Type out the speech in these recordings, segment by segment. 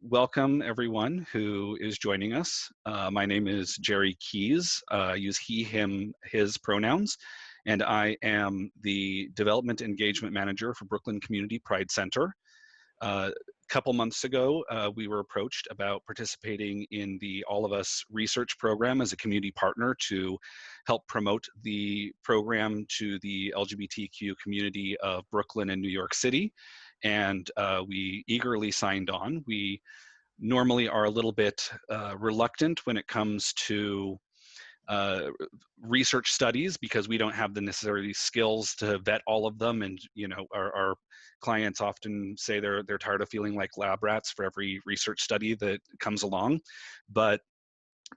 Welcome everyone who is joining us. My name is Jere Keys. I use he, him, his pronouns, and I am the Development Engagement Manager for Brooklyn Community Pride Center. A couple months ago, we were approached about participating in the All of Us research program as a community partner to help promote the program to the LGBTQ community of Brooklyn and New York City. And we eagerly signed on. We normally are a little bit reluctant when it comes to research studies because we don't have the necessary skills to vet all of them, and our clients often say they're tired of feeling like lab rats for every research study that comes along. But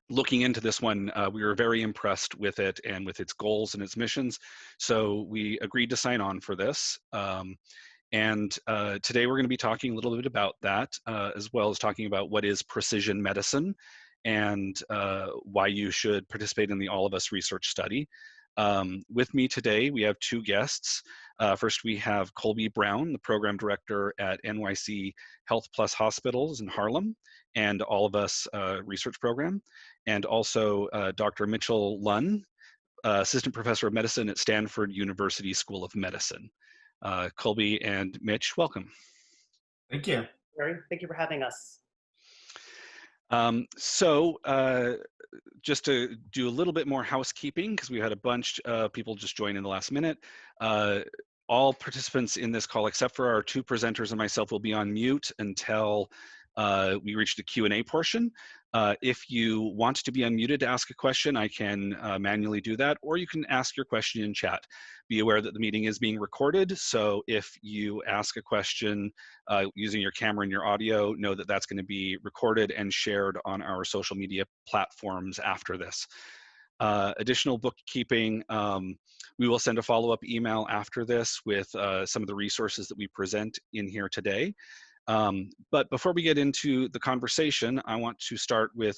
looking into this one, we were very impressed with it and with its goals and its missions, so we agreed to sign on for this. Today we're going to be talking a little bit about that, as well as talking about what is precision medicine and why you should participate in the All of Us research study. With me today, we have two guests. First, we have Kolbi Brown, the program director at NYC Health Plus Hospitals in Harlem and All of Us research program, and also Dr. Mitchell Lunn, assistant professor of medicine at Stanford University School of Medicine. Kolbi and Mitch, welcome. Thank you. Thank you for having us. Just to do a little bit more housekeeping, because we had a bunch of people just join in the last minute. All participants in this call, except for our two presenters and myself, will be on mute until we reach the Q&A portion. If you want to be unmuted to ask a question, I can manually do that, or you can ask your question in chat. Be aware that the meeting is being recorded, so if you ask a question using your camera and your audio, know that that's going to be recorded and shared on our social media platforms after this. Additional bookkeeping, we will send a follow-up email after this with some of the resources that we present in here today. But before we get into the conversation, I want to start with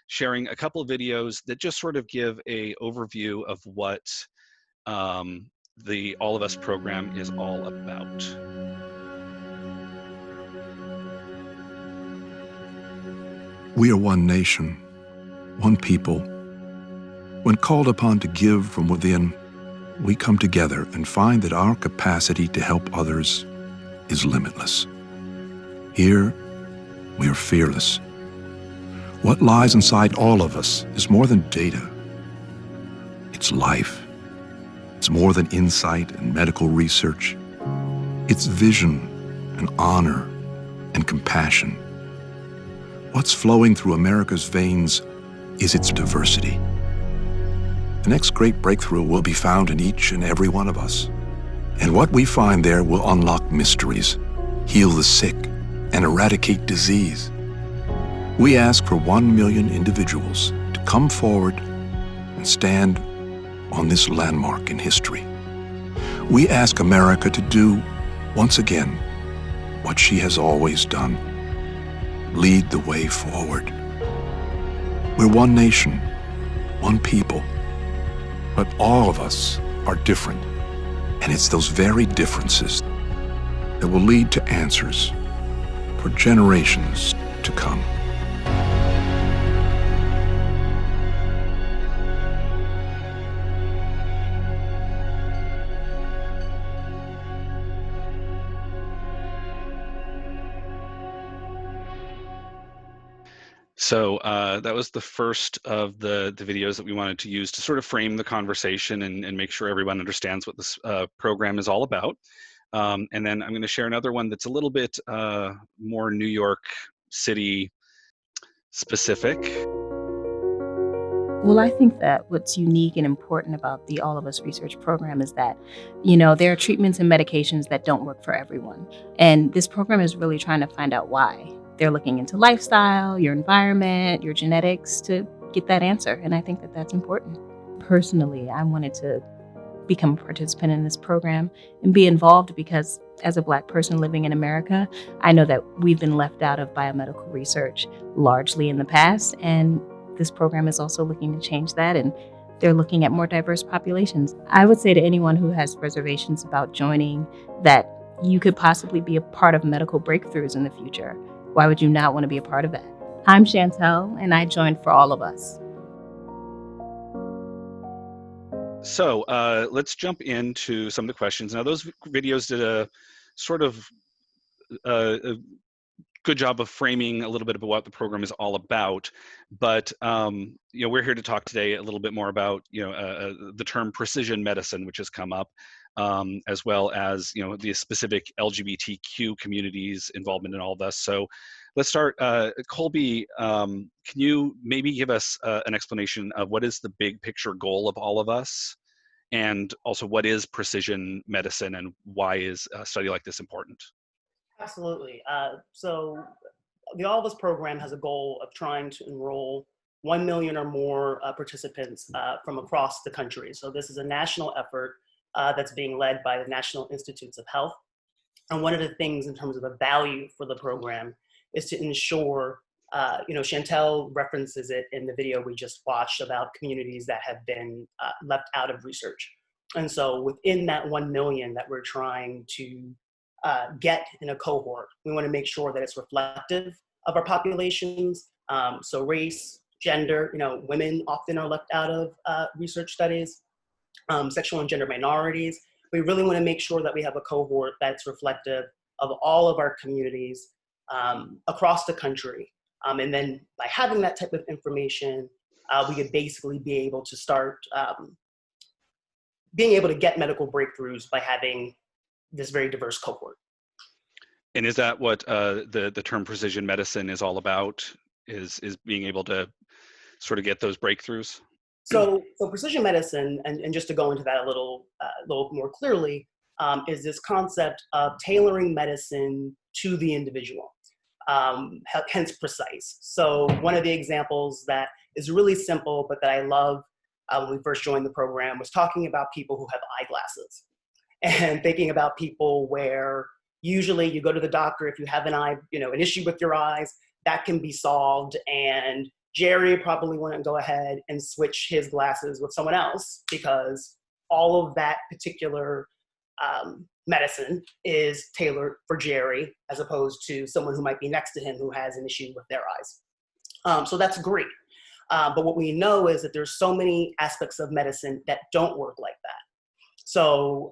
sharing a couple of videos that just sort of give an overview of what the All of Us program is all about. We are one nation, one people. When called upon to give from within, we come together and find that our capacity to help others is limitless. Here, we are fearless. What lies inside all of us is more than data. It's life. It's more than insight and medical research. It's vision and honor and compassion. What's flowing through America's veins is its diversity. The next great breakthrough will be found in each and every one of us. And what we find there will unlock mysteries, heal the sick, and eradicate disease. We ask for 1 million individuals to come forward and stand on this landmark in history. We ask America to do, once again, what she has always done: lead the way forward. We're one nation, one people, but all of us are different, and it's those very differences that will lead to answers for generations to come. So that was the first of the videos that we wanted to use to sort of frame the conversation and make sure everyone understands what this program is all about. And then I'm going to share another one that's a little bit more New York City specific. Well, I think that what's unique and important about the All of Us research program is that, there are treatments and medications that don't work for everyone. And this program is really trying to find out why. They're looking into lifestyle, your environment, your genetics to get that answer. And I think that that's important. Personally, I wanted to become a participant in this program and be involved because as a Black person living in America, I know that we've been left out of biomedical research largely in the past. And this program is also looking to change that, and they're looking at more diverse populations. I would say to anyone who has reservations about joining that you could possibly be a part of medical breakthroughs in the future. Why would you not want to be a part of that? I'm Chantel, and I joined For All of Us. So let's jump into some of the questions. Now, those videos did a sort of a good job of framing a little bit about what the program is all about, but we're here to talk today a little bit more about the term precision medicine, which has come up, as well as the specific LGBTQ community's involvement in all of this. So let's start. Kolbi, can you maybe give us an explanation of what is the big picture goal of all of us, and also what is precision medicine and why is a study like this important? Absolutely. So the All of Us program has a goal of trying to enroll 1 million or more participants from across the country. So this is a national effort that's being led by the National Institutes of Health. And one of the things in terms of the value for the program is to ensure, Chantel references it in the video we just watched about communities that have been left out of research. And so within that 1 million that we're trying to get in a cohort, we want to make sure that it's reflective of our populations. So race, gender, women often are left out of research studies, sexual and gender minorities. We really want to make sure that we have a cohort that's reflective of all of our communities across the country. And then by having that type of information, we could basically be able to start being able to get medical breakthroughs by having this very diverse cohort. And is that what the term precision medicine is all about? Is being able to sort of get those breakthroughs? So precision medicine, and just to go into that a little more clearly, is this concept of tailoring medicine to the individual, hence precise. So one of the examples that is really simple, but that I love when we first joined the program, was talking about people who have eyeglasses, and thinking about people where usually you go to the doctor if you have an issue with your eyes, that can be solved, and Jere probably wouldn't go ahead and switch his glasses with someone else because all of that particular medicine is tailored for Jere as opposed to someone who might be next to him who has an issue with their eyes. So that's great. But what we know is that there's so many aspects of medicine that don't work like that. So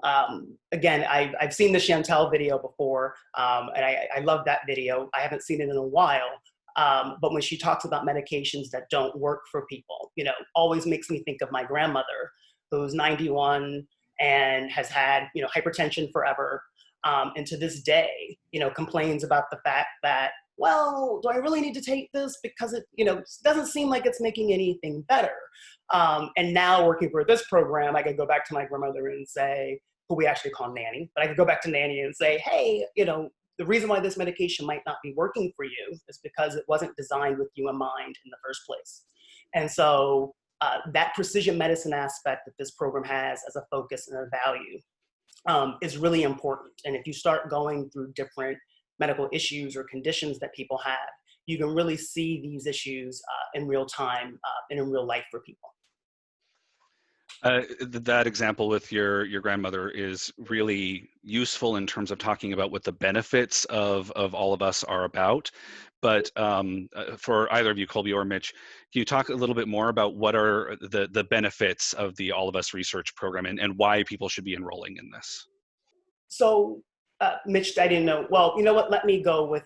again, I've seen the Chantel video before, and I love that video. I haven't seen it in a while. But when she talks about medications that don't work for people, always makes me think of my grandmother, who's 91 and has had, hypertension forever. And to this day, complains about the fact that, well, do I really need to take this? Because it, doesn't seem like it's making anything better. And now working for this program, I could go back to my grandmother and say, who we actually call Nanny, but I could go back to Nanny and say, hey, the reason why this medication might not be working for you is because it wasn't designed with you in mind in the first place. And so that precision medicine aspect that this program has as a focus and a value is really important. And if you start going through different medical issues or conditions that people have, you can really see these issues in real time and in real life for people. That example with your grandmother is really useful in terms of talking about what the benefits of all of us are about. But for either of you, Kolbi or Mitch, can you talk a little bit more about what are the benefits of the All of Us research program and why people should be enrolling in this? So, Mitch, I didn't know. Well, you know what? Let me go with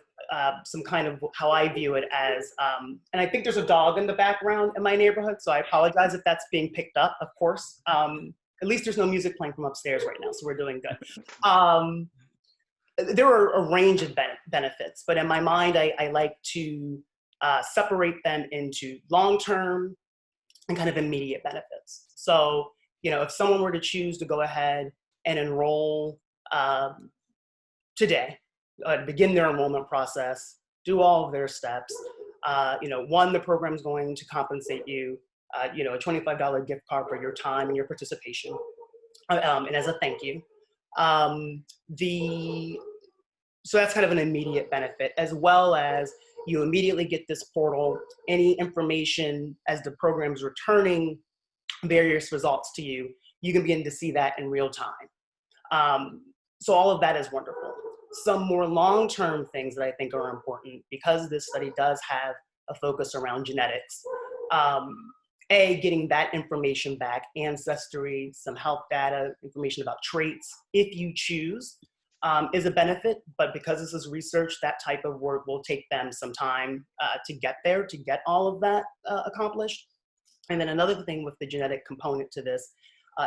some kind of how I view it as, and I think there's a dog in the background in my neighborhood, so I apologize if that's being picked up, of course. At least there's no music playing from upstairs right now, so we're doing good. There are a range of benefits, but in my mind, I like to separate them into long-term and kind of immediate benefits. So, if someone were to choose to go ahead and enroll today, begin their enrollment process, do all of their steps. One, the program is going to compensate you, a $25 gift card for your time and your participation, and as a thank you. So that's kind of an immediate benefit, as well as you immediately get this portal, any information as the program is returning various results to you, you can begin to see that in real time. So all of that is wonderful. some more long-term things that I think are important, because this study does have a focus around genetics. Getting that information back, ancestry, some health data, information about traits, if you choose, is a benefit. But because this is research, that type of work will take them some time to get there, to get all of that accomplished. And then another thing with the genetic component to this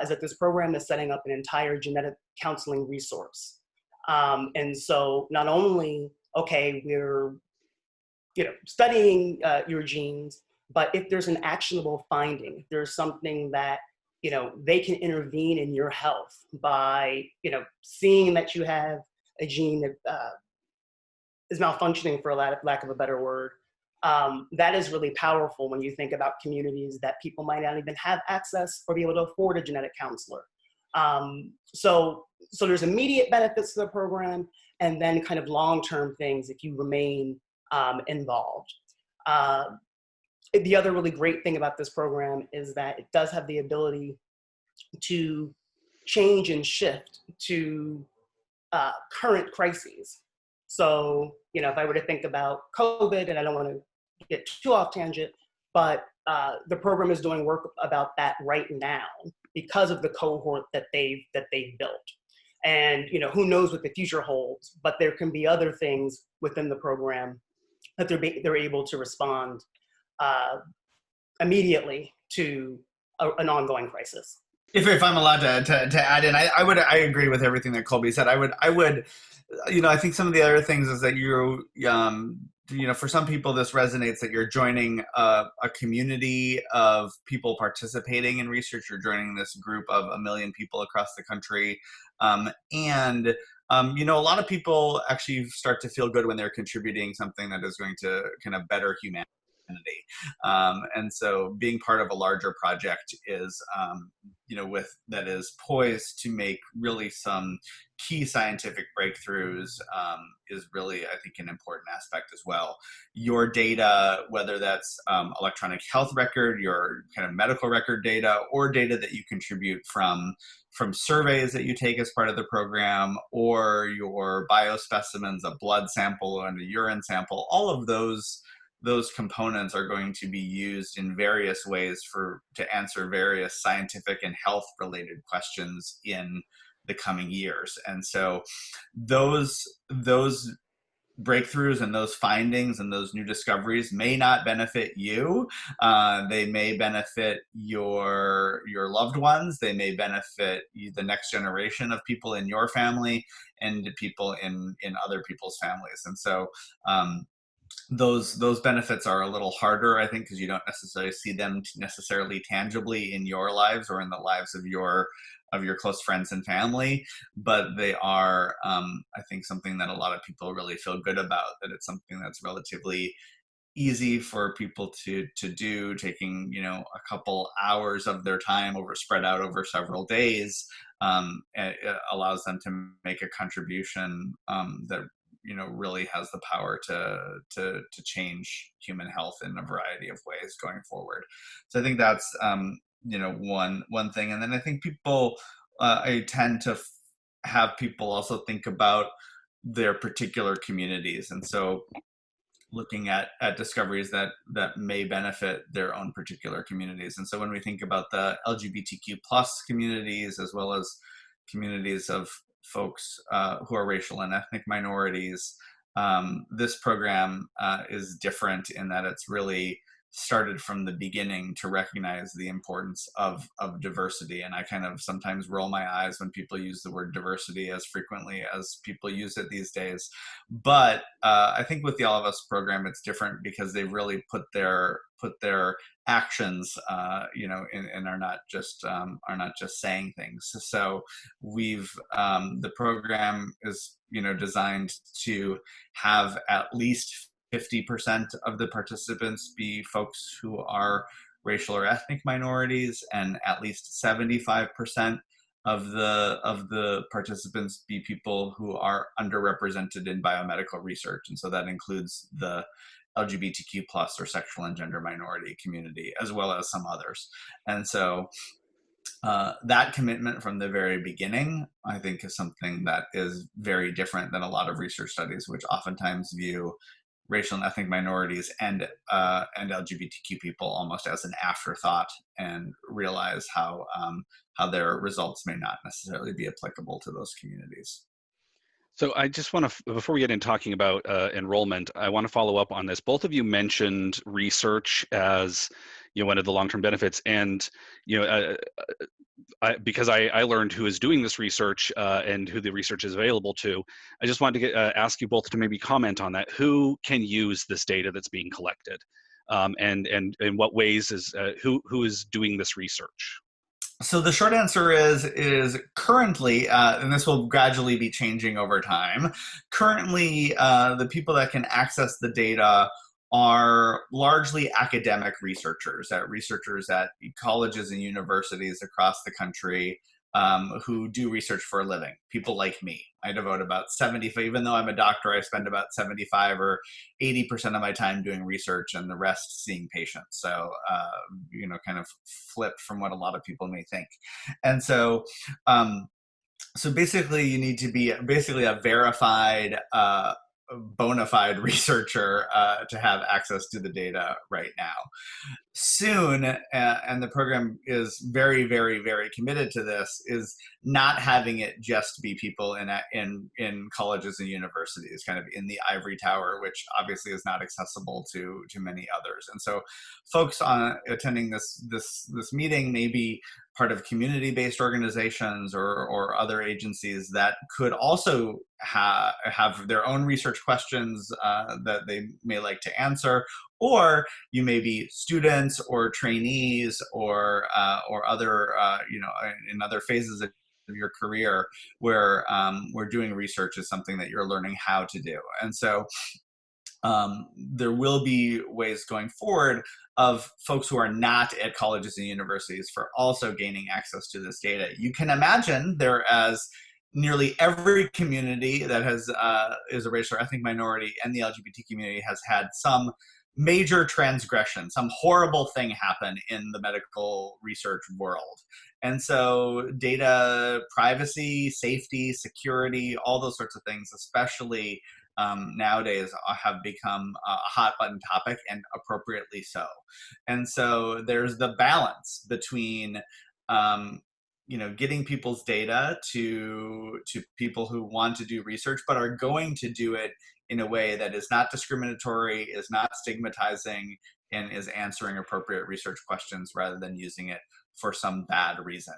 is that this program is setting up an entire genetic counseling resource. And so not only, okay, we're studying your genes, but if there's an actionable finding, if there's something that they can intervene in your health by seeing that you have a gene that is malfunctioning, for lack of a better word, that is really powerful when you think about communities that people might not even have access or be able to afford a genetic counselor. So there's immediate benefits to the program, and then kind of long-term things if you remain involved. The other really great thing about this program is that it does have the ability to change and shift to current crises. So, if I were to think about COVID, and I don't want to get too off tangent, but the program is doing work about that right now because of the cohort that they've built. And who knows what the future holds, but there can be other things within the program that they're able to respond immediately to an ongoing crisis. If I'm allowed to add in, I agree with everything that Kolbi said. I would I think some of the other things is that for some people this resonates, that you're joining a community of people participating in research. You're joining this group of 1 million people across the country, and a lot of people actually start to feel good when they're contributing something that is going to kind of better humanity. And so being part of a larger project is, that is poised to make really some key scientific breakthroughs, is really, I think, an important aspect as well. Your data, whether that's electronic health record, your kind of medical record data, or data that you contribute from surveys that you take as part of the program, or your biospecimens, a blood sample and a urine sample, all of those components are going to be used in various ways to answer various scientific and health related questions in the coming years. And so those breakthroughs and those findings and those new discoveries may not benefit you. They may benefit your loved ones. They may benefit the next generation of people in your family and people in other people's families. And so those benefits are a little harder, I think, because you don't necessarily see them necessarily tangibly in your lives or in the lives of your close friends and family, but they are, I think, something that a lot of people really feel good about, that it's something that's relatively easy for people to do, taking a couple hours of their time spread out over several days. It allows them to make a contribution that really has the power to change human health in a variety of ways going forward. So I think that's one thing. And then I think people, I tend to have people also think about their particular communities, and so looking at discoveries that may benefit their own particular communities. And so when we think about the LGBTQ plus communities, as well as communities of folks who are racial and ethnic minorities, this program is different in that it's really started from the beginning to recognize the importance of diversity. And I kind of sometimes roll my eyes when people use the word diversity as frequently as people use it these days. But I think with the All of Us program, it's different because they've really put their actions, and are not just saying things. So the program is, designed to have at least 50% of the participants be folks who are racial or ethnic minorities, and at least 75% of the participants be people who are underrepresented in biomedical research. And so that includes the LGBTQ plus or sexual and gender minority community, as well as some others. And so that commitment from the very beginning, I think, is something that is very different than a lot of research studies, which oftentimes view racial and ethnic minorities and LGBTQ people almost as an afterthought, and realize how their results may not necessarily be applicable to those communities. So I just want to, before we get into talking about enrollment, I want to follow up on this. Both of you mentioned research as, one of the long-term benefits, and because I learned who is doing this research and who the research is available to, I just wanted to ask you both to maybe comment on that. Who can use this data that's being collected, and in what ways is who is doing this research? So the short answer is currently, and this will gradually be changing over time. Currently, the people that can access the data are largely academic researchers at colleges and universities across the country, who do research for a living. People like me. I devote about 75, even though I'm a doctor, I spend about 75 or 80% of my time doing research and the rest seeing patients. So, kind of flip from what a lot of people may think. And so, so basically you need to be basically a verified, bona fide researcher to have access to the data right now. Soon, and the program is very, very, very committed to this, is not having it just be people in colleges and universities, kind of in the ivory tower, which obviously is not accessible to many others. And so, folks attending this meeting may be part of community-based organizations or other agencies that could also have their own research questions that they may like to answer. Or you may be students or trainees or other, in other phases of your career where doing research is something that you're learning how to do. And so there will be ways going forward of folks who are not at colleges and universities for also gaining access to this data. You can imagine there as nearly every community that has is a racial or ethnic minority, and the LGBT community has had some major transgression, some horrible thing happen in the medical research world. And so data privacy, safety, security, all those sorts of things, especially nowadays, have become a hot button topic, and appropriately so. And so there's the balance between getting people's data to people who want to do research but are going to do it in a way that is not discriminatory, is not stigmatizing, and is answering appropriate research questions rather than using it for some bad reason.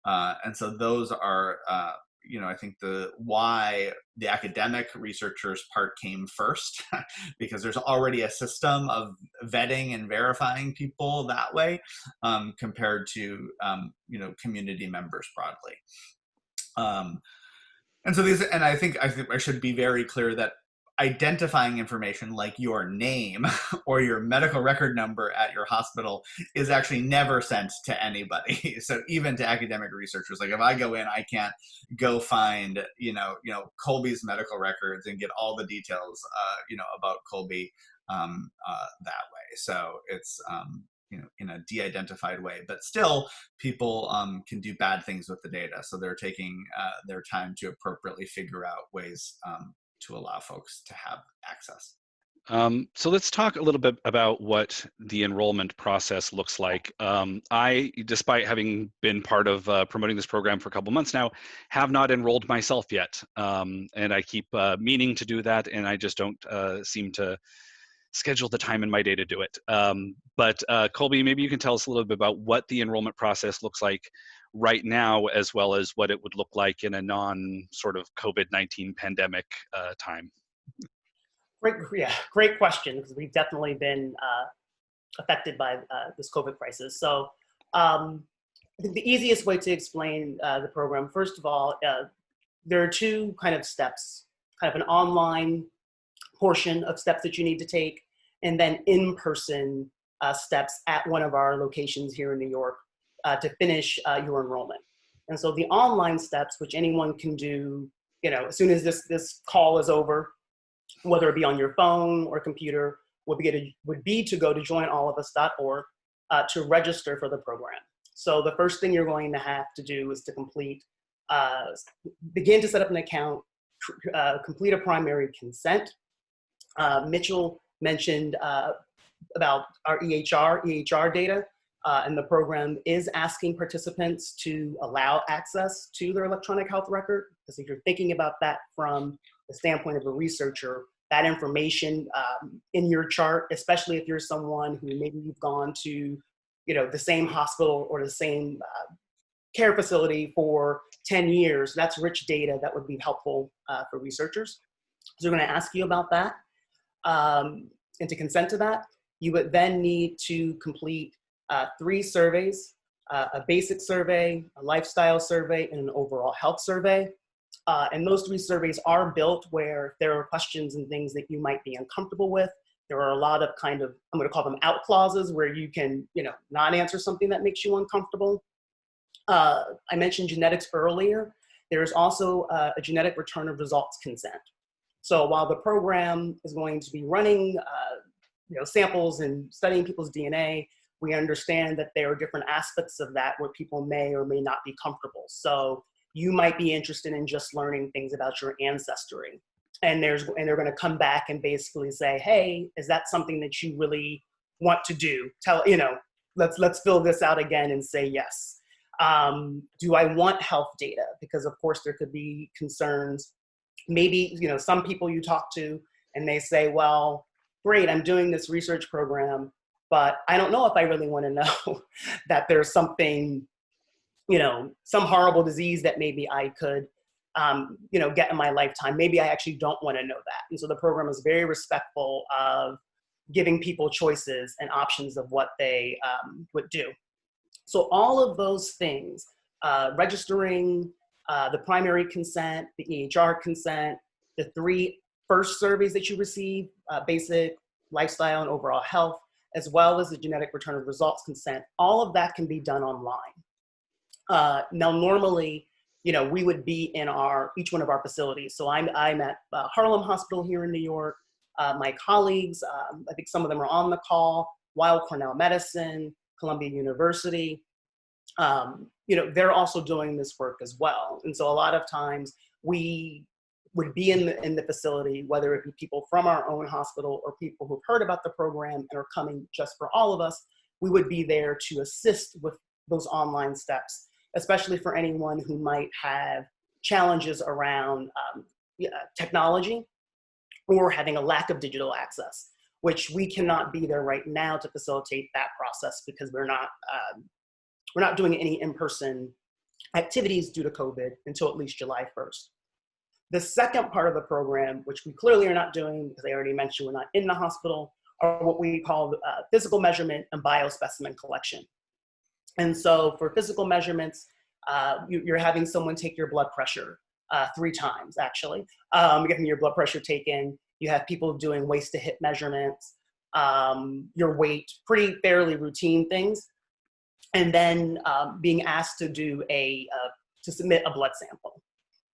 And so those are, I think why the academic researchers part came first, because there's already a system of vetting and verifying people that way, compared to, community members broadly. And so I think I should be very clear that identifying information like your name or your medical record number at your hospital is actually never sent to anybody. So even to academic researchers, like if I go in, I can't go find, Kolbi's medical records and get all the details, about Kolbi that way. So it's, in a de-identified way, but still people can do bad things with the data. So they're taking their time to appropriately figure out ways to allow folks to have access. So let's talk a little bit about what the enrollment process looks like. I, despite having been part of promoting this program for a couple months now, have not enrolled myself yet. And I keep meaning to do that, and I just don't seem to schedule the time in my day to do it. But Kolbi, maybe you can tell us a little bit about what the enrollment process looks like right now, as well as what it would look like in a non sort of COVID-19 pandemic time. Great question, because we've definitely been affected by this COVID crisis. So I think the easiest way to explain the program, first of all, there are two kind of steps, kind of an online portion of steps that you need to take, and then in-person steps at one of our locations here in New York to finish your enrollment. And so the online steps, which anyone can do, as soon as this call is over, whether it be on your phone or computer, would be to go to joinallofus.org to register for the program. So the first thing you're going to have to do is to begin to set up an account, complete a primary consent. Mitchell mentioned about our EHR data, and the program is asking participants to allow access to their electronic health record. Because if you're thinking about that from the standpoint of a researcher, that information in your chart, especially if you're someone who maybe you've gone to, the same hospital or the same care facility for 10 years, that's rich data that would be helpful for researchers. So we're going to ask you about that. And to consent to that, you would then need to complete 3 surveys, a basic survey, a lifestyle survey, and an overall health survey. And those 3 surveys are built where there are questions and things that you might be uncomfortable with. There are a lot of I'm going to call them out clauses where you can, not answer something that makes you uncomfortable. I mentioned genetics earlier. There's also a genetic return of results consent. So while the program is going to be running, samples and studying people's DNA, we understand that there are different aspects of that where people may or may not be comfortable. So you might be interested in just learning things about your ancestry. And they're going to come back and basically say, hey, is that something that you really want to do? Let's fill this out again and say yes. Do I want health data? Because of course there could be concerns. Maybe, some people you talk to and they say, well, great, I'm doing this research program, but I don't know if I really want to know that there's something, some horrible disease that maybe I could, get in my lifetime. Maybe I actually don't want to know that. And so the program is very respectful of giving people choices and options of what they would do. So all of those things, registering the primary consent, the EHR consent, the 3 first surveys that you receive, basic, lifestyle, and overall health, as well as the genetic return of results consent, all of that can be done online. Now, normally, we would be in each one of our facilities. So I'm at Harlem Hospital here in New York. My colleagues, I think some of them are on the call, Weill Cornell Medicine, Columbia University, they're also doing this work as well. And so a lot of times we would be in the facility, whether it be people from our own hospital or people who've heard about the program and are coming just for all of us, we would be there to assist with those online steps, especially for anyone who might have challenges around technology or having a lack of digital access, which we cannot be there right now to facilitate that process because we're not doing any in-person activities due to COVID until at least July 1st. The second part of the program, which we clearly are not doing because I already mentioned we're not in the hospital, are what we call physical measurement and biospecimen collection. And so for physical measurements, you're having someone take your blood pressure 3 times, actually. Getting your blood pressure taken. You have people doing waist to hip measurements, your weight, pretty fairly routine things. And then being asked to to submit a blood sample.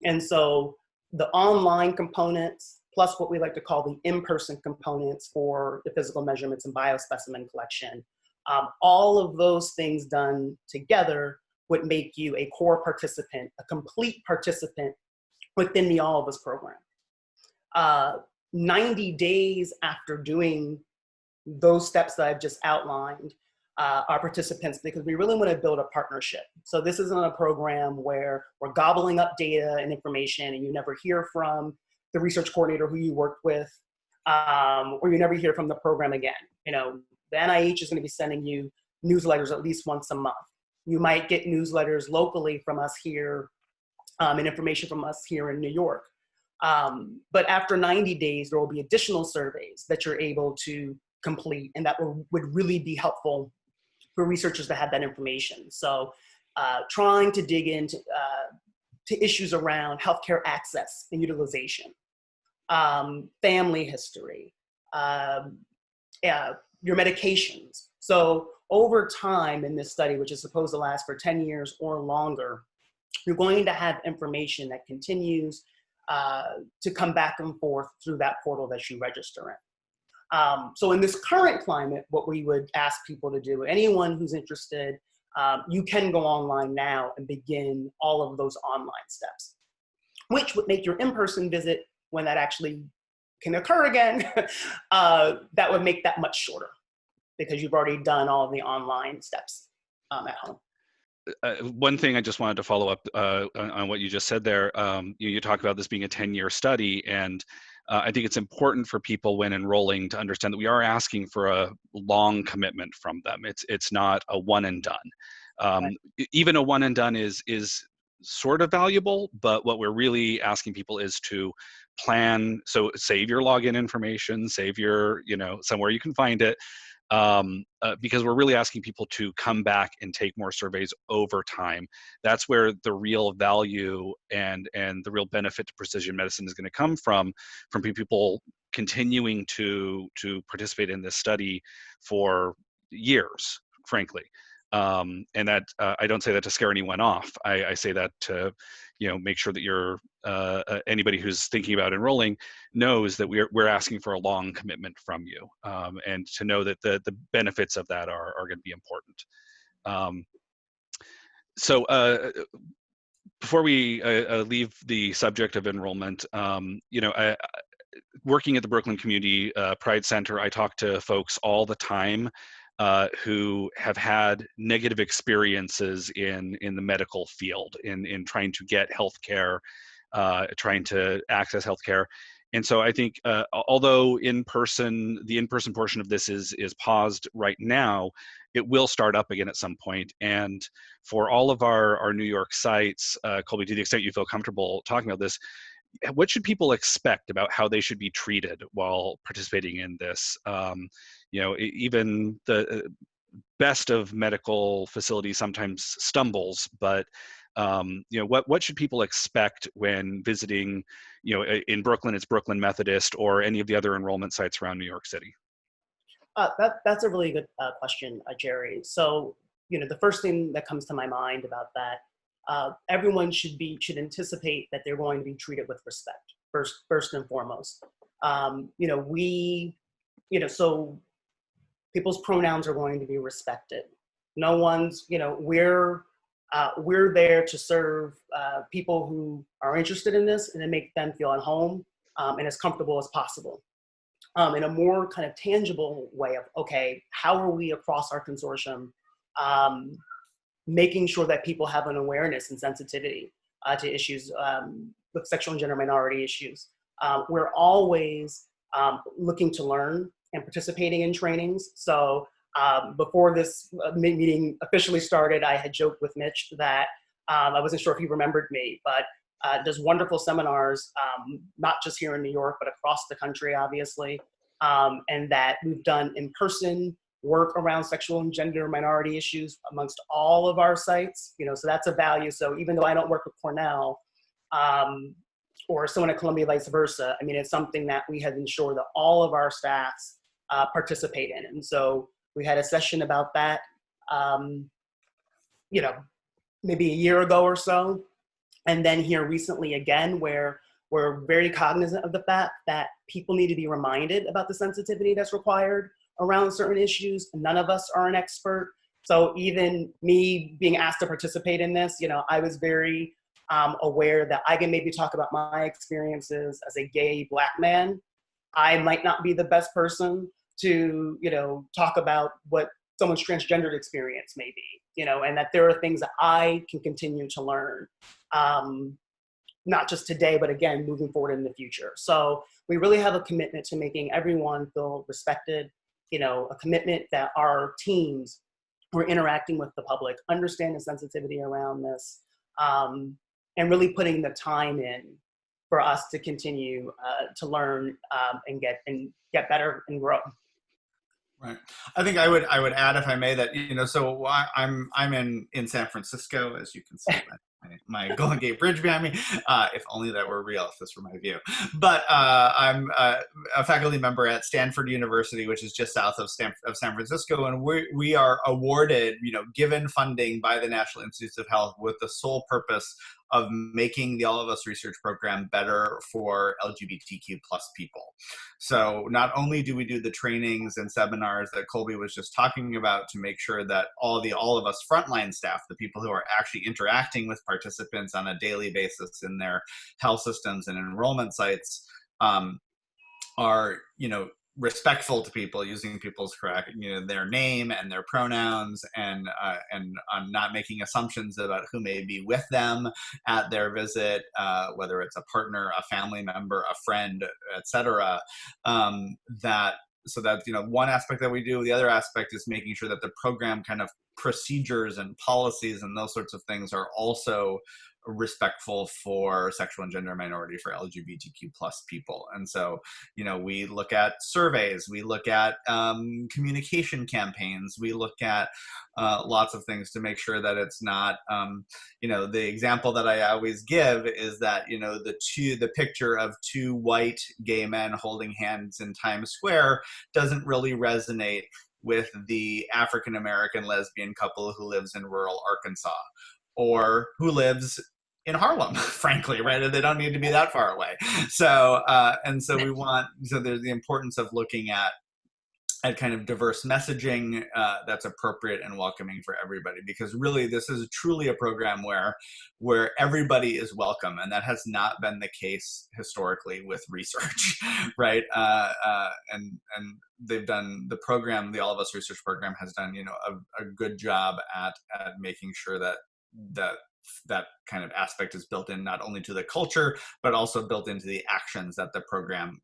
And so the online components, plus what we like to call the in-person components for the physical measurements and biospecimen collection, all of those things done together would make you a core participant, a complete participant within the All of Us program. 90 days after doing those steps that I've just outlined, our participants, because we really want to build a partnership. So this isn't a program where we're gobbling up data and information and you never hear from the research coordinator who you worked with, or you never hear from the program again. The NIH is going to be sending you newsletters at least once a month. You might get newsletters locally from us here and information from us here in New York. But after 90 days, there will be additional surveys that you're able to complete and that would really be helpful for researchers to have that information. So trying to dig into to issues around healthcare access and utilization, family history, your medications. So over time in this study, which is supposed to last for 10 years or longer, you're going to have information that continues to come back and forth through that portal that you register in. So in this current climate, what we would ask people to do, anyone who's interested, you can go online now and begin all of those online steps, which would make your in-person visit, when that actually can occur again, that would make that much shorter because you've already done all of the online steps at home. One thing I just wanted to follow up on what you just said there. You talk about this being a 10-year study, and I think it's important for people when enrolling to understand that we are asking for a long commitment from them. It's not a one and done. Right. Even a one and done is sort of valuable, but what we're really asking people is to plan. So save your login information, save your, somewhere you can find it. Because we're really asking people to come back and take more surveys over time. That's where the real value and the real benefit to precision medicine is going to come from people continuing to participate in this study for years, frankly. And that I don't say that to scare anyone off. I say that to make sure that you're anybody who's thinking about enrolling knows that we're asking for a long commitment from you, and to know that the benefits of that are going to be important. So before we leave the subject of enrollment, working at the Brooklyn Community Pride Center, I talk to folks all the time who have had negative experiences in the medical field, in trying to get healthcare, trying to access healthcare. And so I think, although the in-person portion of this is paused right now, it will start up again at some point. And for all of our New York sites, Kolbi, to the extent you feel comfortable talking about this, what should people expect about how they should be treated while participating in this? Even the best of medical facilities sometimes stumbles, but what should people expect when visiting? In Brooklyn, it's Brooklyn Methodist or any of the other enrollment sites around New York City. That's a really good question, Jere. So, the first thing that comes to my mind about that, everyone should anticipate that they're going to be treated with respect first and foremost. So people's pronouns are going to be respected. No one's, we're there to serve people who are interested in this and to make them feel at home and as comfortable as possible. In a more kind of tangible way of, okay, how are we across our consortium making sure that people have an awareness and sensitivity to issues with sexual and gender minority issues. We're always looking to learn and participating in trainings. So before this meeting officially started, I had joked with Mitch that I wasn't sure if he remembered me, but does wonderful seminars, not just here in New York, but across the country, obviously, and that we've done in-person work around sexual and gender minority issues amongst all of our sites, so that's a value. So even though I don't work with Cornell or someone at Columbia, vice versa, I mean, it's something that we have ensured that all of our staffs participate in. And so we had a session about that, maybe a year ago or so. And then here recently again, where we're very cognizant of the fact that people need to be reminded about the sensitivity that's required around certain issues. None of us are an expert. So even me being asked to participate in this, I was very aware that I can maybe talk about my experiences as a gay Black man. I might not be the best person to, talk about what someone's transgendered experience may be, and that there are things that I can continue to learn, not just today, but again, moving forward in the future. So we really have a commitment to making everyone feel respected, a commitment that our teams who are interacting with the public understand the sensitivity around this, and really putting the time in for us to continue to learn and get better and grow. Right. I think I would add, if I may, that so I'm in San Francisco, as you can see my Golden Gate Bridge behind me. If only that were real, if this were my view. But I'm a faculty member at Stanford University, which is just south of San Francisco, and we are awarded, given funding by the National Institutes of Health with the sole purpose making the All of Us research program better for LGBTQ plus people. So not only do we do the trainings and seminars that Kolbi was just talking about to make sure that all of us frontline staff, the people who are actually interacting with participants on a daily basis in their health systems and enrollment sites, are, respectful to people, using people's correct, their name and their pronouns, and not making assumptions about who may be with them at their visit, whether it's a partner, a family member, a friend, etc. So that's one aspect that we do. The other aspect is making sure that the program kind of procedures and policies and those sorts of things are also respectful for sexual and gender minority, for LGBTQ plus people. And so, we look at surveys, we look at communication campaigns, we look at lots of things to make sure that it's not, the example that I always give is that, the picture of two white gay men holding hands in Times Square doesn't really resonate with the African-American lesbian couple who lives in rural Arkansas, or who lives in Harlem, frankly, right? They don't need to be that far away. So, so there's the importance of looking at kind of diverse messaging that's appropriate and welcoming for everybody, because really this is truly a program where everybody is welcome, and that has not been the case historically with research, right? And they've done the program, the All of Us research program has done a good job at making sure that kind of aspect is built in, not only to the culture, but also built into the actions that the program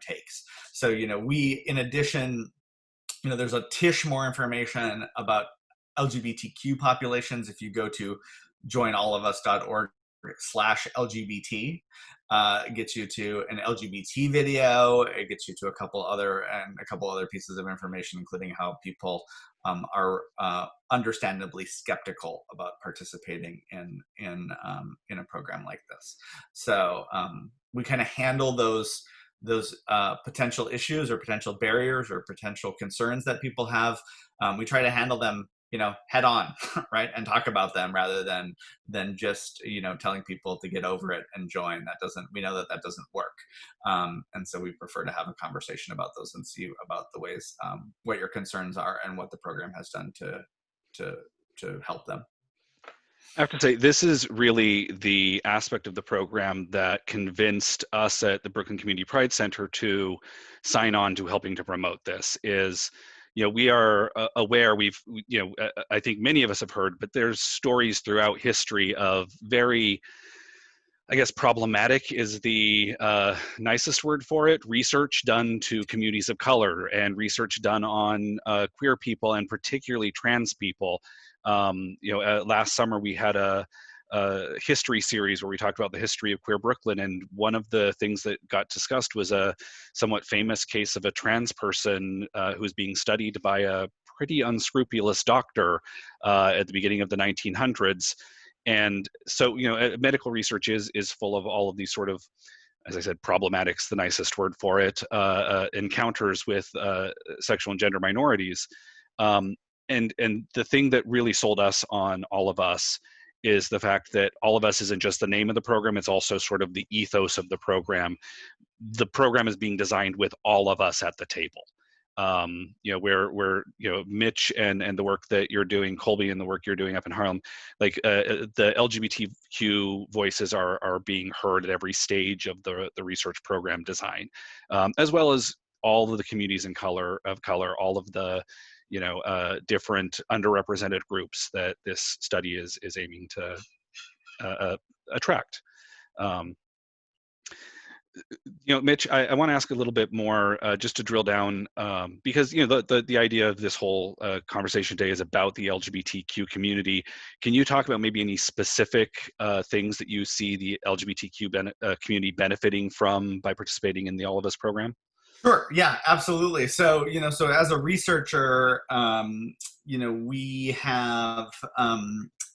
takes. So, we, in addition, there's a tish more information about LGBTQ populations. If you go to joinallofus.org/LGBT, it gets you to an LGBT video. It gets you to a couple other pieces of information, including how people are understandably skeptical about participating in a program like this. So we kind of handle those potential issues or potential barriers or potential concerns that people have. We try to handle them head on, right, and talk about them rather than just telling people to get over it and join. We know that doesn't work, and so we prefer to have a conversation about those and see about the ways what your concerns are and what the program has done to help them. I have to say, this is really the aspect of the program that convinced us at the Brooklyn Community Pride Center to sign on to helping to promote this. Is we are aware, I think many of us have heard, but there's stories throughout history of very, I guess problematic is the nicest word for it, research done to communities of color and research done on queer people and particularly trans people. Last summer we had a history series where we talked about the history of queer Brooklyn, and one of the things that got discussed was a somewhat famous case of a trans person who's being studied by a pretty unscrupulous doctor at the beginning of the 1900s. And so, medical research is full of all of these sort of, as I said, problematic's the nicest word for it, encounters with sexual and gender minorities. And the thing that really sold us on All of Us is the fact that All of Us isn't just the name of the program, it's also sort of the ethos of the program. The program is being designed with all of us at the table. Where Mitch and the work that you're doing, Kolbi, and the work you're doing up in Harlem, like the LGBTQ voices are being heard at every stage of the research program design, as well as all of the communities of color, all of the different underrepresented groups that this study is aiming to attract. Mitch, I want to ask a little bit more, just to drill down, because the idea of this whole conversation today is about the LGBTQ community. Can you talk about maybe any specific things that you see the LGBTQ community benefiting from by participating in the All of Us program? Sure. Yeah, absolutely. So, so as a researcher, we have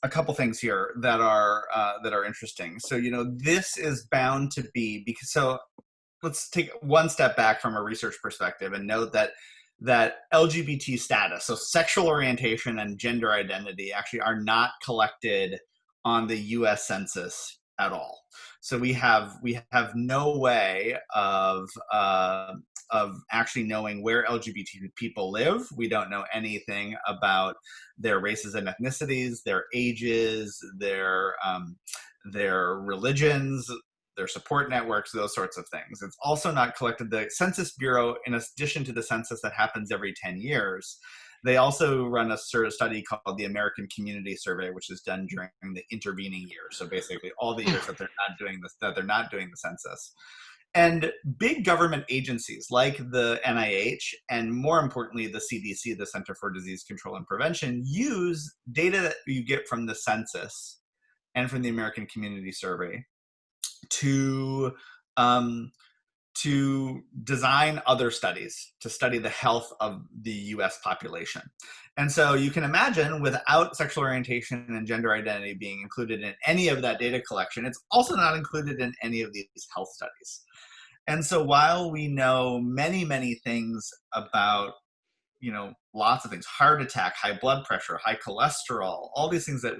a couple things here that are interesting. So, this is bound to be so let's take one step back from a research perspective and note that LGBT status, so sexual orientation and gender identity, actually are not collected on the U.S. Census at all. So we have no way of actually knowing where LGBT people live. We don't know anything about their races and ethnicities, their ages, their religions, their support networks, those sorts of things. It's also not collected. The Census Bureau, in addition to the census that happens every 10 years, they also run a sort of study called the American Community Survey, which is done during the intervening years. So basically all the years that they're not doing the census. And big government agencies like the NIH, and more importantly, the CDC, the Center for Disease Control and Prevention, use data that you get from the census and from the American Community Survey to design other studies to study the health of the US population. And so you can imagine, without sexual orientation and gender identity being included in any of that data collection, it's also not included in any of these health studies. And so while we know many, many things about, lots of things, heart attack, high blood pressure, high cholesterol, all these things that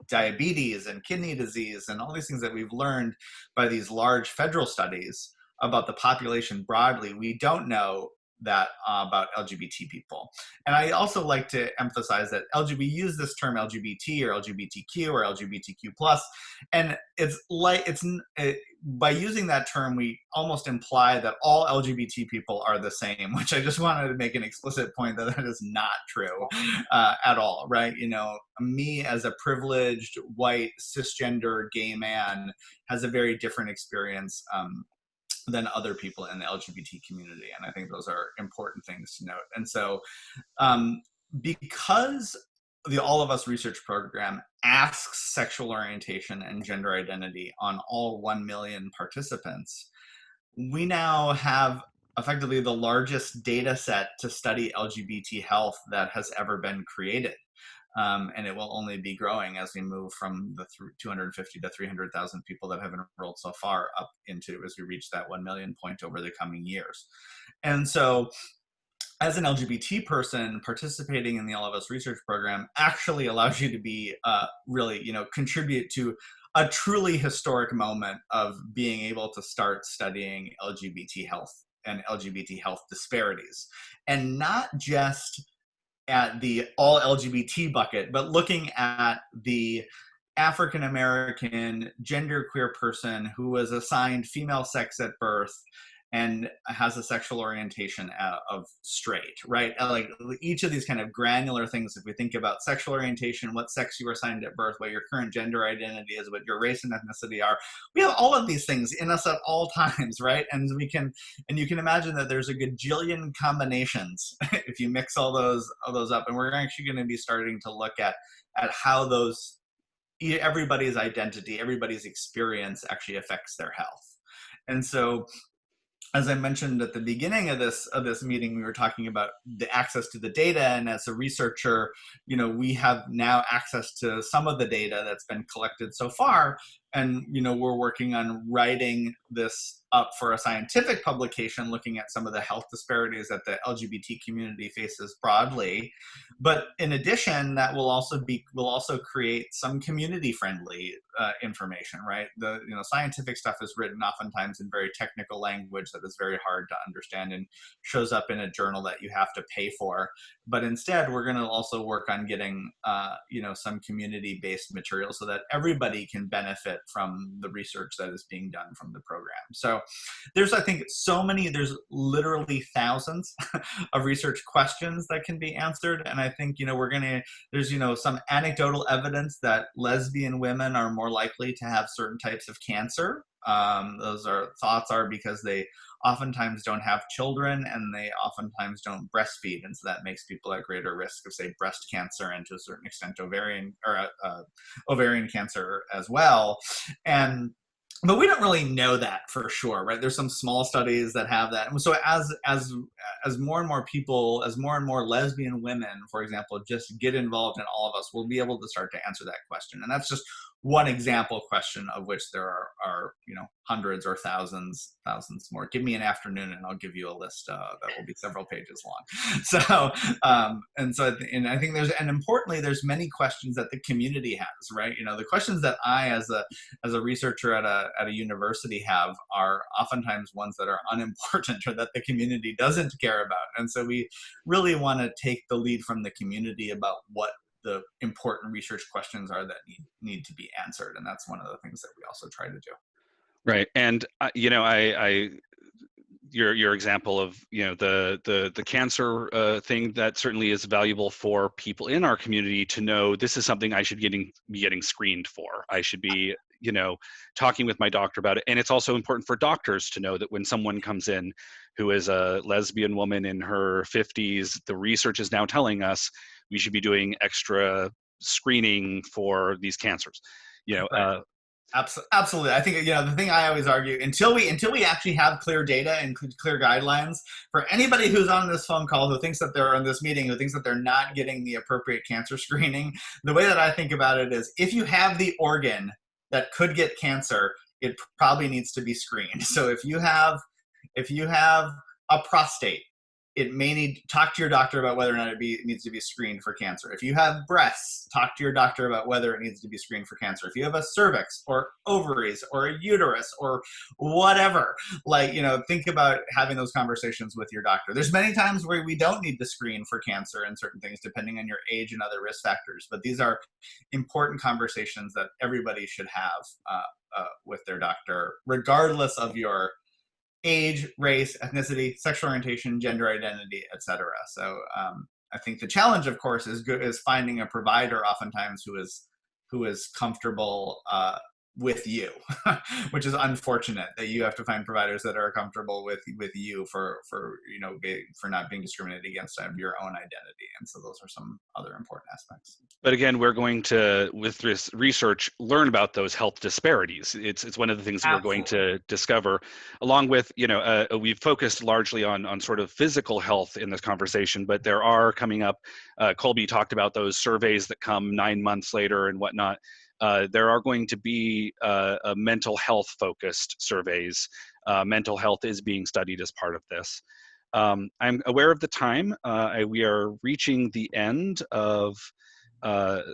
diabetes and kidney disease and all these things that we've learned by these large federal studies about the population broadly, we don't know that about LGBT people. And I also like to emphasize that we use this term LGBT or LGBTQ or LGBTQ+, and by using that term, we almost imply that all LGBT people are the same, which I just wanted to make an explicit point that is not true at all, right? Me as a privileged, white, cisgender, gay man has a very different experience than other people in the LGBT community. And I think those are important things to note. And so because the All of Us research program asks sexual orientation and gender identity on all 1 million participants, we now have effectively the largest data set to study LGBT health that has ever been created. And it will only be growing as we move from the 250 to 300,000 people that have enrolled so far up into as we reach that 1 million point over the coming years. And so as an LGBT person, participating in the All of Us research program actually allows you to be really, contribute to a truly historic moment of being able to start studying LGBT health and LGBT health disparities. And not just at the all LGBT bucket, but looking at the African American genderqueer person who was assigned female sex at birth and has a sexual orientation of straight, right? Like each of these kind of granular things, if we think about sexual orientation, what sex you were assigned at birth, what your current gender identity is, what your race and ethnicity are, we have all of these things in us at all times, right? And you can imagine that there's a gajillion combinations if you mix all those up. And we're actually going to be starting to look at how everybody's identity, everybody's experience actually affects their health. And so, as I mentioned at the beginning of this meeting, we were talking about the access to the data, and as a researcher, we have now access to some of the data that's been collected so far, and we're working on writing this up for a scientific publication, looking at some of the health disparities that the LGBT community faces broadly. But in addition, that will also create some community-friendly information, right? The scientific stuff is written oftentimes in very technical language that is very hard to understand and shows up in a journal that you have to pay for. But instead, we're going to also work on getting some community-based material so that everybody can benefit from the research that is being done from the program. So there's literally thousands of research questions that can be answered. And I think, there's some anecdotal evidence that lesbian women are more likely to have certain types of cancer. Thoughts are because they oftentimes don't have children and they oftentimes don't breastfeed. And so that makes people at greater risk of, say, breast cancer and to a certain extent ovarian cancer as well. But we don't really know that for sure, right? There's some small studies that have that. And so as more and more people, as more and more lesbian women, for example, just get involved in All of Us, we'll be able to start to answer that question. And that's just one example question, of which there are hundreds or thousands more. Give me an afternoon and I'll give you a list that will be several pages long. So and I think importantly, there's many questions that the community has, right? The questions that I as a researcher at a university have are oftentimes ones that are unimportant or that the community doesn't care about. And so we really want to take the lead from the community about what the important research questions are that need to be answered. And that's one of the things that we also try to do. Right. And, your example of, the cancer thing, that certainly is valuable for people in our community to know this is something I should be getting screened for. I should be, talking with my doctor about it. And it's also important for doctors to know that when someone comes in who is a lesbian woman in her 50s, the research is now telling us we should be doing extra screening for these cancers. Right. Absolutely. I think, the thing I always argue, until we actually have clear data and clear guidelines for anybody who's on this phone call who thinks that they're on this meeting, who thinks that they're not getting the appropriate cancer screening, the way that I think about it is, if you have the organ that could get cancer, it probably needs to be screened. So if you have a prostate, it may need to talk to your doctor about whether or not it needs to be screened for cancer. If you have breasts, talk to your doctor about whether it needs to be screened for cancer. If you have a cervix or ovaries or a uterus or whatever, think about having those conversations with your doctor. There's many times where we don't need to screen for cancer and certain things, depending on your age and other risk factors. But these are important conversations that everybody should have with their doctor, regardless of your age, race, ethnicity, sexual orientation, gender identity, etc. So I think the challenge, of course, is finding a provider oftentimes who is comfortable with you, which is unfortunate that you have to find providers that are comfortable with you for not being discriminated against out of your own identity. And so those are some other important aspects. But again, we're going to, with this research, learn about those health disparities. It's one of the things that we're going to discover, along with, we've focused largely on sort of physical health in this conversation, but there are coming up, Kolbi talked about those surveys that come 9 months later and whatnot. There are going to be mental health focused surveys. Mental health is being studied as part of this. I'm aware of the time. We are reaching the end of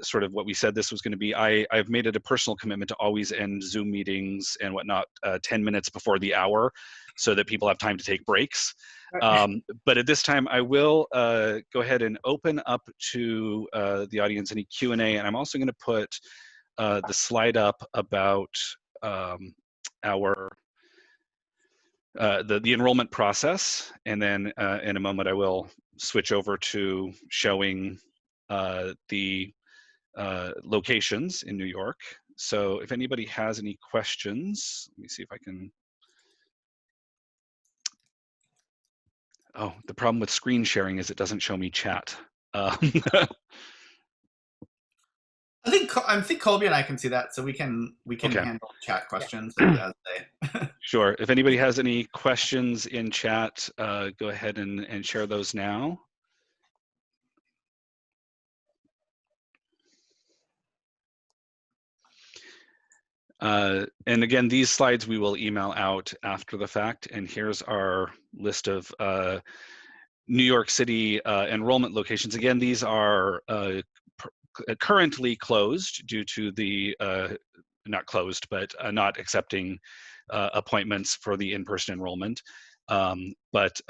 sort of what we said this was going to be. I've made it a personal commitment to always end Zoom meetings and whatnot 10 minutes before the hour so that people have time to take breaks. But at this time, I will go ahead and open up to the audience any Q&A, and I'm also going to put the slide up about our the enrollment process, and then in a moment I will switch over to showing the locations in New York. So if anybody has any questions, let me see if I can. Oh, the problem with screen sharing is it doesn't show me chat. I think Kolbi and I can see that, so we can Okay. handle chat questions as they. Sure. If anybody has any questions in chat, go ahead and share those now. And again, these slides we will email out after the fact. And here's our list of New York City enrollment locations. Again, these are currently closed due to the, not closed, but not accepting appointments for the in-person enrollment. But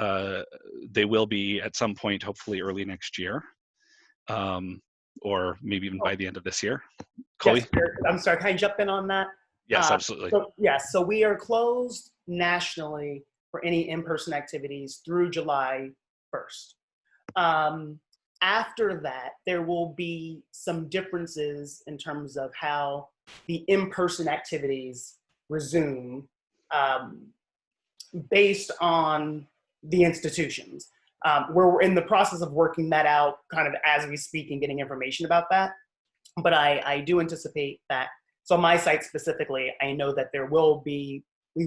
they will be at some point, hopefully early next year, or maybe even by the end of this year. Kolbi? Yes, I'm sorry, can I jump in on that? Yes, absolutely. So we are closed nationally for any in-person activities through July 1st. After that, there will be some differences in terms of how the in-person activities resume based on the institutions. We're in the process of working that out kind of as we speak and getting information about that. But I do anticipate that, so my site specifically, I know that we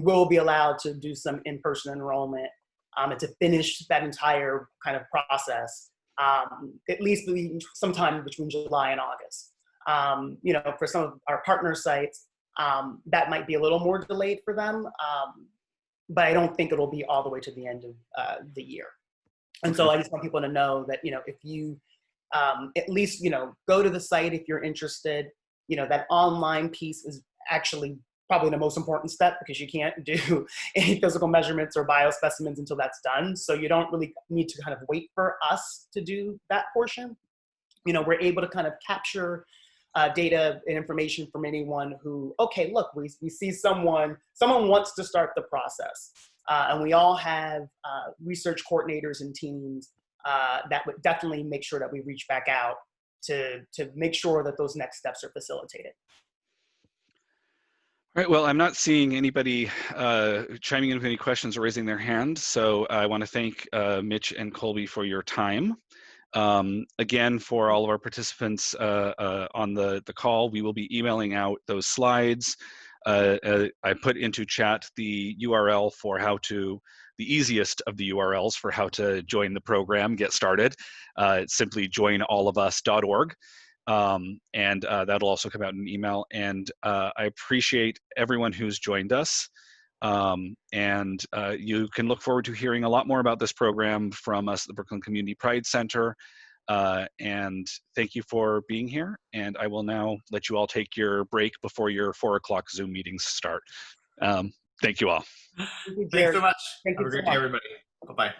will be allowed to do some in-person enrollment and to finish that entire kind of process, at least sometime between July and August. You know, for some of our partner sites, that might be a little more delayed for them, but I don't think it'll be all the way to the end of the year. And so I just want people to know that, you know, if you at least, you know, go to the site if you're interested. You know, that online piece is actually probably the most important step, because you can't do any physical measurements or biospecimens until that's done. So you don't really need to kind of wait for us to do that portion. You know, we're able to kind of capture data and information from anyone who, okay, look, we see someone wants to start the process. And we all have research coordinators and teams that would definitely make sure that we reach back out to make sure that those next steps are facilitated. All right, well, I'm not seeing anybody chiming in with any questions or raising their hand, so I want to thank Mitch and Kolbi for your time. Again, for all of our participants on the call, we will be emailing out those slides. I put into chat the URL for how to, the easiest of the URLs for how to join the program, get started. It's simply joinallofus.org. And that'll also come out in an email. And I appreciate everyone who's joined us. And you can look forward to hearing a lot more about this program from us at the Brooklyn Community Pride Center. And thank you for being here. And I will now let you all take your break before your 4 o'clock Zoom meetings start. Thank you all. Thank you, Thanks Jere. so much. Thank Have you a so great much. day, everybody. Bye-bye.